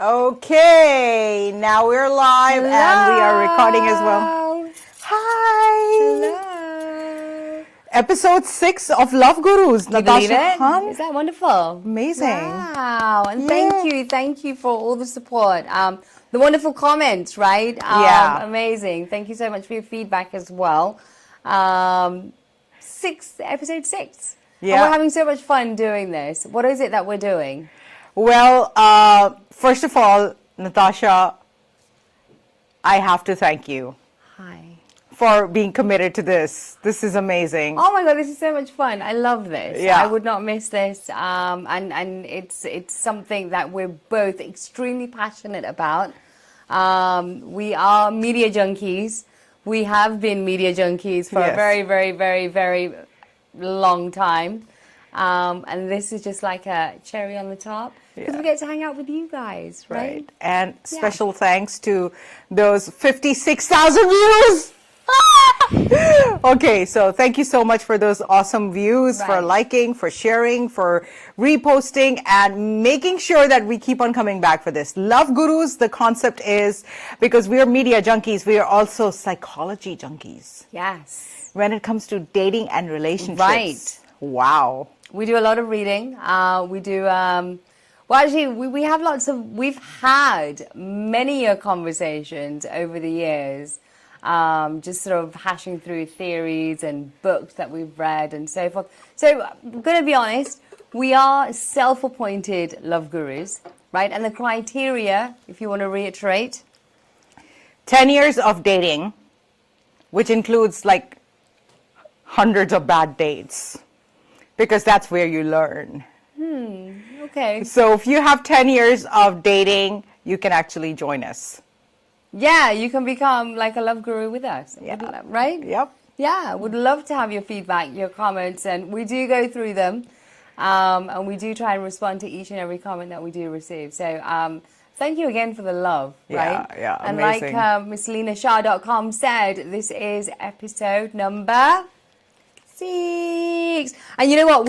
Okay, now we're live and we are recording as well. Hi. Hello. Episode 6 of Love Gurus. Natasha Khan. Is that wonderful? Amazing. Wow. And Yeah. thank you for all the support. The wonderful comments, right? Yeah. Amazing. Thank you so much for your feedback as well. Episode 6. Yeah. And we're having so much fun doing this. What is it that we're doing? Well, first of all, Natasha, I have to thank you Hi. for being committed to this. This is amazing. Oh my God, this is so much fun. I love this. Yeah. I would not miss this. And it's something that we're both extremely passionate about. We are media junkies. We have been media junkies for a very, very, very, very long time. And this is just like a cherry on the top because we get to hang out with you guys, right? And special thanks to those 56,000 views. Okay, so thank you so much for those awesome views, for liking, for sharing, for reposting, and making sure that we keep on coming back for this. Love Gurus, the concept is, because we are media junkies, we are also psychology junkies. Yes. When it comes to dating and relationships. Right. Wow. We do a lot of reading. We do, well, actually, we've had many conversations over the years, just sort of hashing through theories and books that we've read and so forth. So I'm going to be honest, we are self-appointed love gurus, right? And the criteria, if you want to reiterate. 10 years of dating, which includes like hundreds of bad dates, because that's where you learn. Okay. So if you have 10 years of dating, you can actually join us. Yeah, you can become like a love guru with us, right? Yep. Yeah, would love to have your feedback, your comments, and we do go through them, and we do try and respond to each and every comment that we do receive. So thank you again for the love, right? Yeah, and amazing. like Miss Leena said, this is episode number 6. And you know what?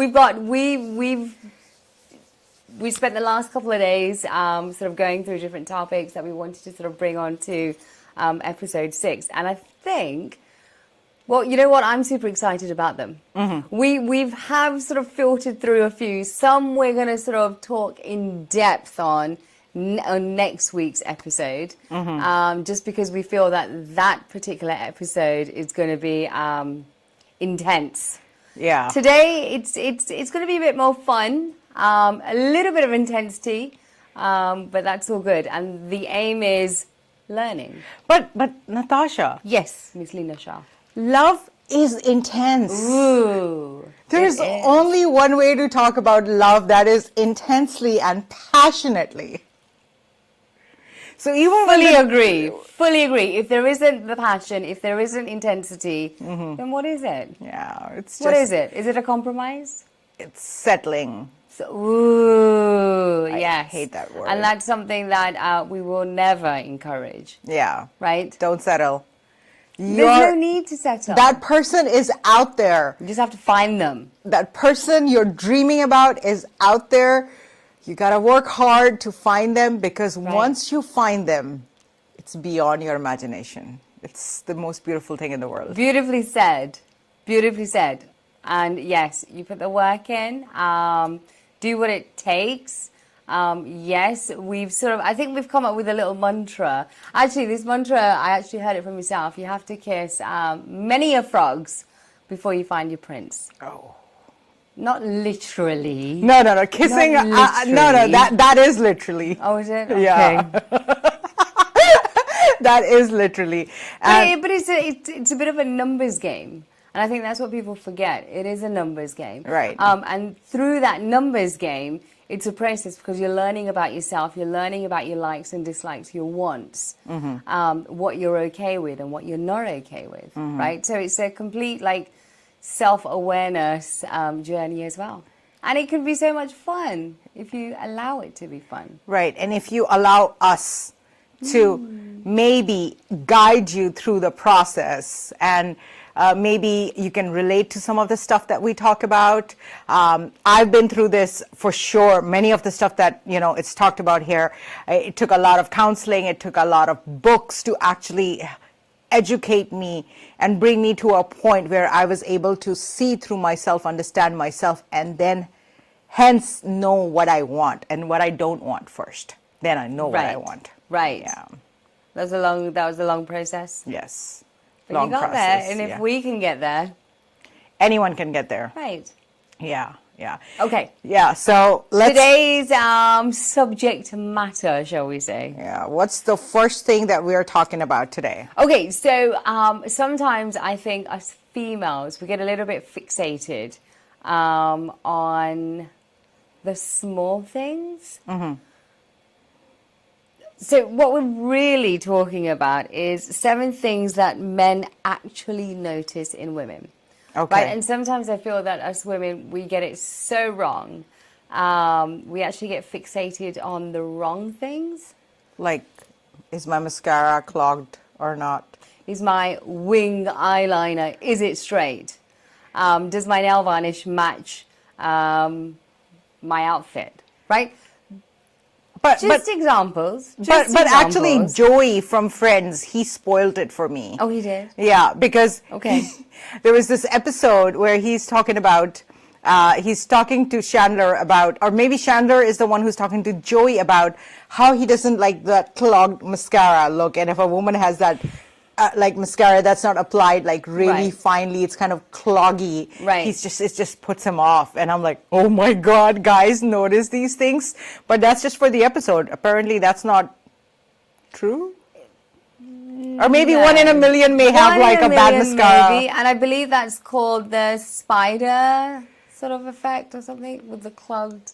We spent the last couple of days sort of going through different topics that we wanted to sort of bring on to episode 6. And I think, well, you know what? I'm super excited about them. Mm-hmm. We've sort of filtered through a few. Some we're going to sort of talk in depth on next week's episode, just because we feel that particular episode is going to be intense. Yeah. Today, it's going to be a bit more fun. A little bit of intensity, but that's all good. And the aim is learning. But Natasha. Yes, Miss Leena Shah. Love is intense. Ooh. There's only one way to talk about love, that is intensely and passionately. So even Fully agree. If there isn't the passion, if there isn't intensity, then what is it? Yeah, it's just... What is it? Is it a compromise? It's settling. So, ooh, yes. I hate that word. And that's something that we will never encourage. Yeah. Right? Don't settle. There's no need to settle. That person is out there. You just have to find them. That person you're dreaming about is out there. You got to work hard to find them, because once you find them, it's beyond your imagination. It's the most beautiful thing in the world. Beautifully said. Beautifully said. And yes, you put the work in. Do what it takes. Yes, I think we've come up with a little mantra. Actually, this mantra, I actually heard it from myself. You have to kiss many a frogs before you find your prince. Oh. Not literally. No. Kissing. No, that is literally. Oh, is it? Okay. Yeah. That is literally. But it's a bit of a numbers game. And I think that's what people forget. It is a numbers game. Right. And through that numbers game, it's a process, because you're learning about yourself. You're learning about your likes and dislikes, your wants, what you're okay with and what you're not okay with, right? So it's a complete, like, self-awareness journey as well. And it can be so much fun if you allow it to be fun. Right. And if you allow us to maybe guide you through the process and maybe you can relate to some of the stuff that we talk about. I've been through this for sure. Many of the stuff that, it's talked about here, it took a lot of counseling. It took a lot of books to actually educate me and bring me to a point where I was able to see through myself, understand myself, and then hence know what I want and what I don't want first. Then I know what I want. Right. Yeah. That was a long process. Yes. But Long you got process, there, and if yeah. we can get there, anyone can get there. right. Yeah. Yeah. Okay. Yeah. So Today's subject matter, shall we say? Yeah. What's the first thing that we are talking about today? Okay, so sometimes I think us females, we get a little bit fixated on the small things. Mm-hmm. So what we're really talking about is 7 things that men actually notice in women. Okay. Right? And sometimes I feel that us women, we get it so wrong. We actually get fixated on the wrong things. Like, is my mascara clogged or not? Is my wing eyeliner, is it straight? Does my nail varnish match my outfit? Right? But examples. But actually, Joey from Friends, he spoiled it for me. Oh, he did? Yeah, because Okay. there was this episode where he's talking to Chandler about, or maybe Chandler is the one who's talking to Joey about how he doesn't like that clogged mascara look. And if a woman has that like mascara that's not applied like really finely, it's kind of cloggy. Right. It just puts him off. And I'm like, oh my God, guys notice these things. But that's just for the episode. Apparently that's not true. Or maybe 1 in a million may have like a bad mascara. Maybe. And I believe that's called the spider sort of effect or something with the clogged.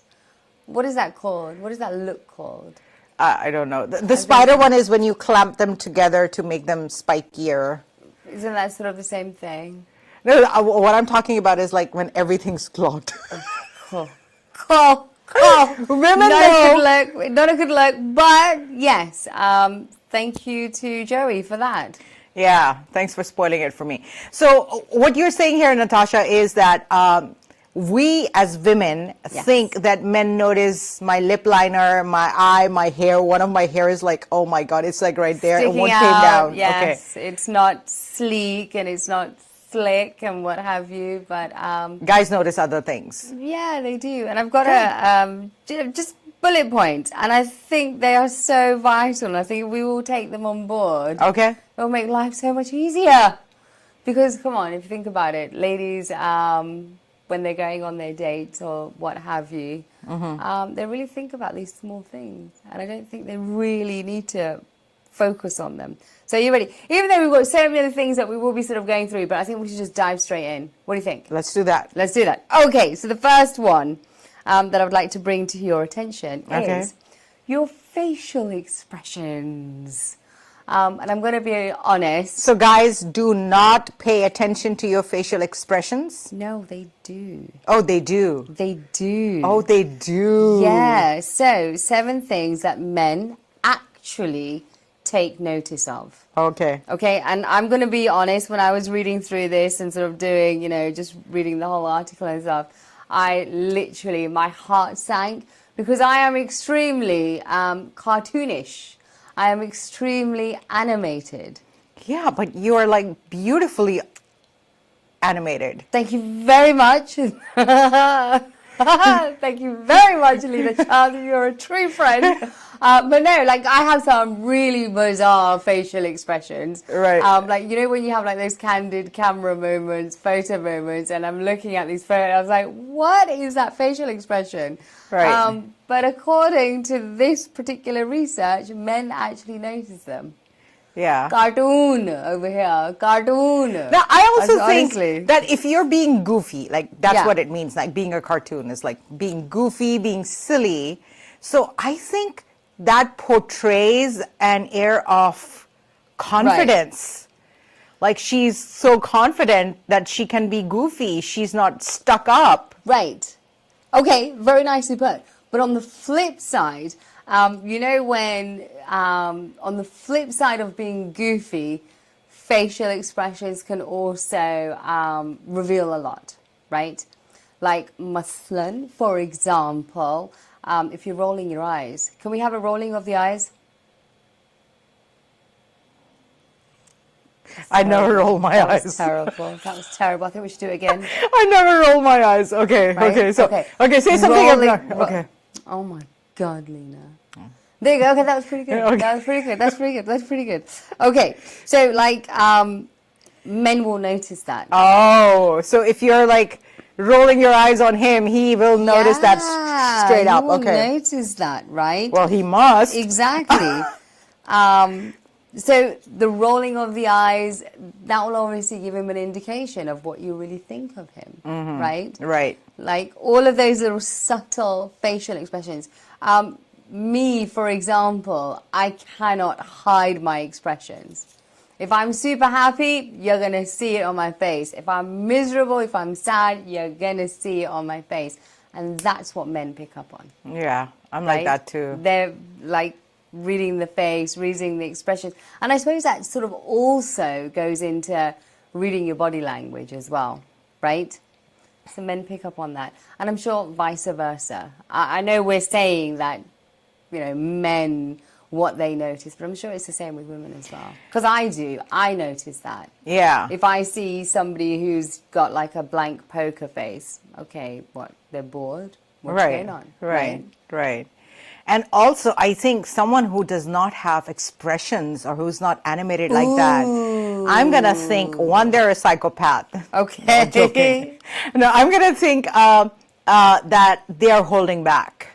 What is that called? What does that look called? I don't know. The spider one is when you clamp them together to make them spikier. Isn't that sort of the same thing? No, what I'm talking about is like when everything's clogged. Cool. Women Not a good look, but yes. Thank you to Joey for that. Yeah, thanks for spoiling it for me. So what you're saying here, Natasha, is that we as women think that men notice my lip liner, my eye, my hair. One of my hair is like, oh my God, it's like right there. Sticking it won't out, came down. Yes, Okay. it's not sleek and it's not slick and what have you, but guys notice other things. yeah, they do. And I've got a just bullet points, and I think they are so vital. And I think we will take them on board. Okay. It'll make life so much easier. Because come on, if you think about it, ladies, when they're going on their dates or what have you, they really think about these small things. And I don't think they really need to focus on them. So you ready? Even though we've got so many other things that we will be sort of going through, but I think we should just dive straight in. What do you think? Let's do that. Let's do that. Okay, so the first one that I would like to bring to your attention is your facial expressions. And I'm going to be honest. So guys, do not pay attention to your facial expressions. No, they do. Oh, they do. They do. Oh, they do. Yeah. So 7 things that men actually take notice of. Okay. Okay, and I'm going to be honest, when I was reading through this and sort of doing, just reading the whole article and stuff, I literally, my heart sank because I am extremely cartoonish. I am extremely animated. Yeah, but you are like beautifully animated. Thank you very much. Thank you very much, Leena Shah. You're a true friend. But no, like I have some really bizarre facial expressions. Right. Like, when you have like those candid camera moments, photo moments, and I'm looking at these photos, I was like, what is that facial expression? Right. But according to this particular research, men actually notice them. Yeah. Cartoon over here. Cartoon. Now, I also think honestly, that if you're being goofy, like that's Yeah. what it means, like being a cartoon is like being goofy, being silly. So I think that portrays an air of confidence. Like she's so confident that she can be goofy. She's not stuck up. Right. Okay, very nicely put. But on the flip side, when on the flip side of being goofy, facial expressions can also reveal a lot, right? Like maslan, for example, if you're rolling your eyes. Can we have a rolling of the eyes? I never roll my That eyes. was terrible. That was terrible. I think we should do it again. I never roll my eyes. Okay, Right? okay. So, Okay. say something. Rolling- Okay. Oh my God, Leena. There you go. Okay, that was pretty good. Okay. That was pretty good. That's pretty good. That's pretty good. Okay, so like men will notice that. Oh, so if you're like rolling your eyes on him, he will notice that straight up. He will Okay. notice that, right? Well, he must. Exactly. So the rolling of the eyes, that will obviously give him an indication of what you really think of him, right? Right. Like all of those little subtle facial expressions. Me, for example, I cannot hide my expressions. If I'm super happy, you're going to see it on my face. If I'm miserable, if I'm sad, you're going to see it on my face. And that's what men pick up on. Yeah, I'm Right? like that too. They're like reading the face, reading the expressions. And I suppose that sort of also goes into reading your body language as well, right? So men pick up on that. And I'm sure vice versa. I know we're saying that, you know, men, what they notice, but I'm sure it's the same with women as well. Because I do. I notice that. Yeah. If I see somebody who's got like a blank poker face, okay, what, they're bored? What's going on? Right. And also, I think someone who does not have expressions or who's not animated like that, I'm going to think, one, they're a psychopath. Okay. No, joking. No, I'm going to think that they're holding back.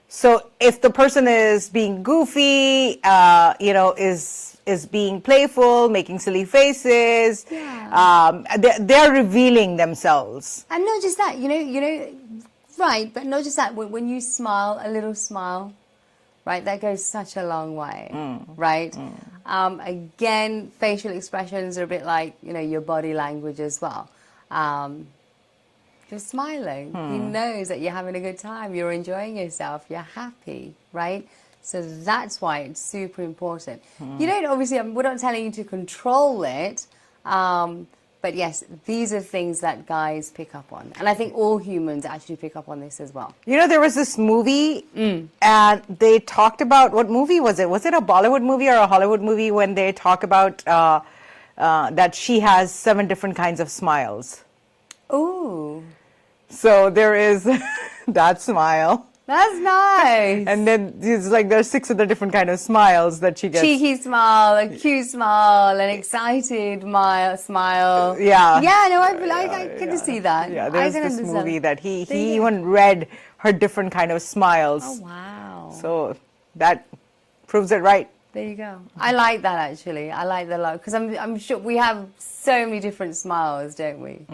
So if the person is being goofy, is being playful, making silly faces, they're revealing themselves. And not just that, you know, right, but not just that. When you smile, a little smile, right, that goes such a long way, right? Again, facial expressions are a bit like, you know, your body language as well. You're smiling. He knows that you're having a good time. You're enjoying yourself. You're happy, right? So that's why it's super important. You don't, obviously, we're not telling you to control it. But yes, these are things that guys pick up on. And I think all humans actually pick up on this as well. You know, there was this movie and they talked about, what movie was it? Was it a Bollywood movie or a Hollywood movie when they talk about that she has 7 different kinds of smiles? Ooh. So there is that smile. That's nice. And then it's like there's 6 other different kind of smiles that she gets. Cheeky smile, a cute smile, an excited smile. Yeah. Yeah, no, I get to see that. Yeah, I there's can this understand. movie that he even read her different kind of smiles. Oh, wow. So that proves it right. There you go. I like that, actually. I like that a lot. Because I'm sure we have so many different smiles, don't we?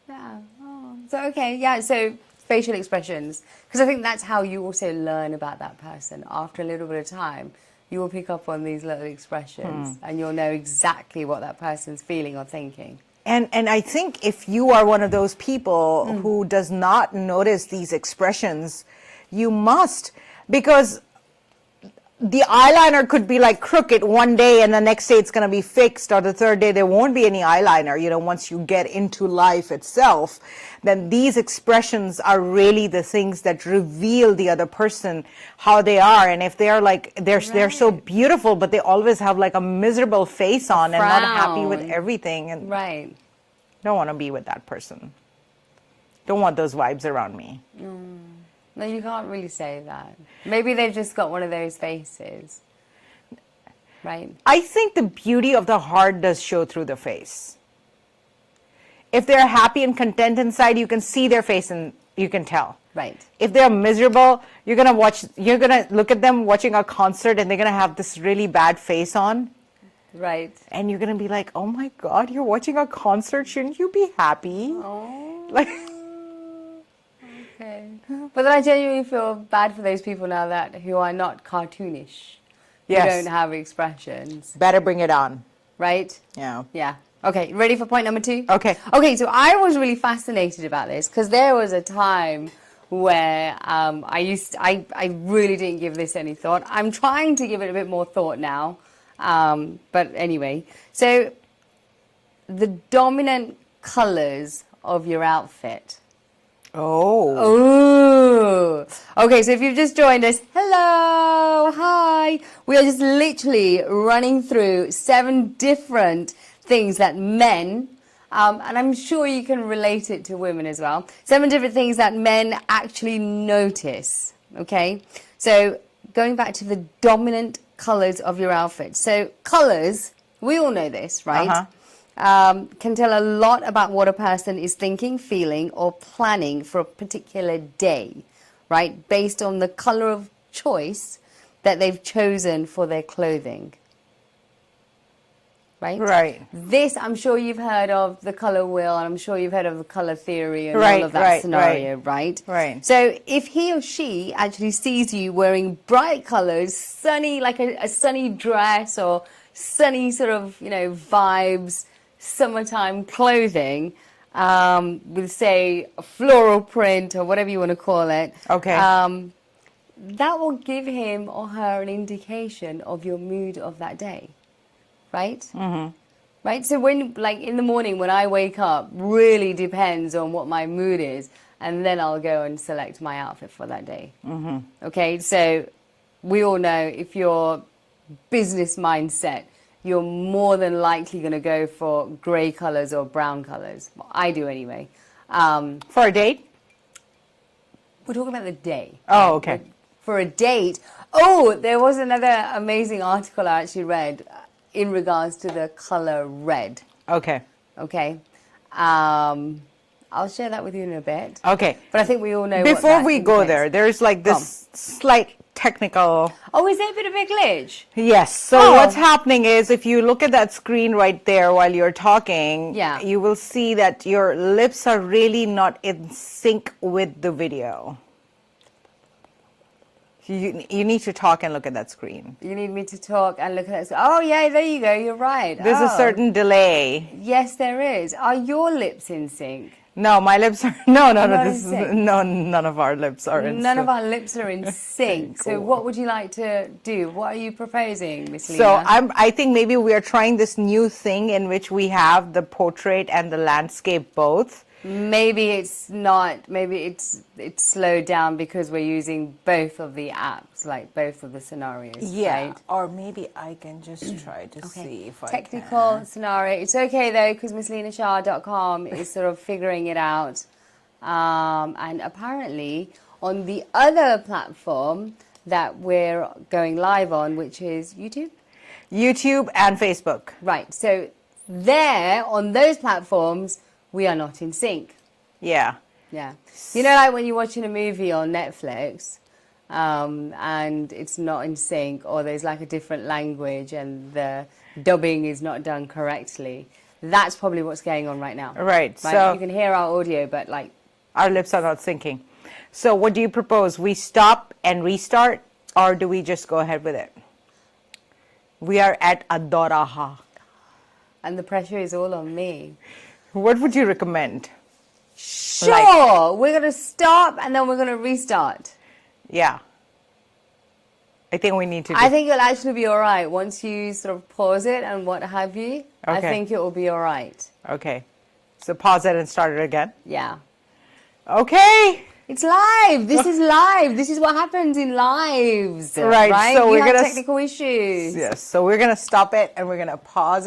Yeah. Oh. So, okay, yeah, so facial expressions. Because I think that's how you also learn about that person. After a little bit of time, you will pick up on these little expressions and you'll know exactly what that person's feeling or thinking. And I think if you are one of those people who does not notice these expressions, you must, because the eyeliner could be like crooked one day and the next day it's going to be fixed, or the third day there won't be any eyeliner. You know, once you get into life itself, then these expressions are really the things that reveal the other person, how they are. And if they are like, they're so beautiful, but they always have like a miserable face on and not happy with everything. And don't want to be with that person. Don't want those vibes around me. No, you can't really say that. Maybe they've just got one of those faces, right? I think the beauty of the heart does show through the face. If they're happy and content inside, you can see their face and you can tell. Right. If they're miserable, you're going to look at them watching a concert and they're going to have this really bad face on. Right. And you're going to be like, oh my God, you're watching a concert. Shouldn't you be happy? Oh. Like. Okay. But then I genuinely feel bad for those people now who are not cartoonish. Yes. Who don't have expressions. Better bring it on. Right? Yeah. Yeah. Okay, ready for point number 2? Okay. Okay, so I was really fascinated about this because there was a time where I really didn't give this any thought. I'm trying to give it a bit more thought now. But anyway, so the dominant colors of your outfit. Oh. Okay, so if you've just joined us, hello, hi. We are just literally running through 7 different things that men, and I'm sure you can relate it to women as well, 7 different things that men actually notice, okay? So going back to the dominant colors of your outfit. So colors, we all know this, right? Can tell a lot about what a person is thinking, feeling, or planning for a particular day, right? Based on the color of choice that they've chosen for their clothing. Right? Right. This, I'm sure you've heard of the color wheel, and I'm sure you've heard of the color theory and all of that scenario, right? Right. So if he or she actually sees you wearing bright colors, sunny, like a sunny dress or sunny sort of, vibes, summertime clothing, with, say, a floral print or whatever you want to call it. Okay. That will give him or her an indication of your mood of that day. Right? Mm-hmm. Right? So when, like, in the morning when I wake up, really depends on what my mood is, and then I'll go and select my outfit for that day. Mm-hmm. Okay? So we all know if you're business mindset, you're more than likely going to go for grey colours or brown colours. Well, I do anyway. For a date? We're talking about the day. Oh, okay. For a date. Oh, there was another amazing article I actually read in regards to the color red. Okay. Okay. I'll share that with you in a bit. Okay. But I think we all know Before we go there, there's like this slight technical... Oh, is there a bit of a glitch? Yes. So what's happening is if you look at that screen right there while you're talking, you will see that your lips are really not in sync with the video. You need to talk and look at that screen. You need me to talk and look at that. Oh, yeah, there you go. You're right. There's a certain delay. Yes, there is. Are your lips in sync? No, my lips are... No, none of our lips are in sync. None of our lips are in sync. So what would you like to do? What are you proposing, Miss Leena? So I think maybe we are trying this new thing in which we have the portrait and the landscape both. Maybe it's not, maybe it's slowed down because we're using both of the apps, like both of the scenarios. Yeah, right? or maybe I can just try to see if Technical scenario. It's okay though, because MissLeenaShah.com is sort of figuring it out. And apparently on the other platform that we're going live on, which is YouTube? YouTube and Facebook. Right, so there, on those platforms, we are not in sync. Yeah. Yeah. You know, like when you're watching a movie on Netflix and it's not in sync, or there's like a different language and the dubbing is not done correctly. That's probably what's going on right now. Right. So you can hear our audio, but like... our lips are not syncing. So what do you propose? We stop and restart, or do we just go ahead with it? We are at Adoraha. And the pressure is all on me. What would you recommend? Sure, we're going to stop and then we're going to restart. Yeah. I think we need to I think it'll actually be all right once you sort of pause it and what have you. Okay. I think it will be all right. Okay. So pause it and start it again? Yeah. Okay. It's live. This is live. This is what happens in lives. Right. So we we're have gonna technical issues. Yes. So we're going to stop it and we're going to pause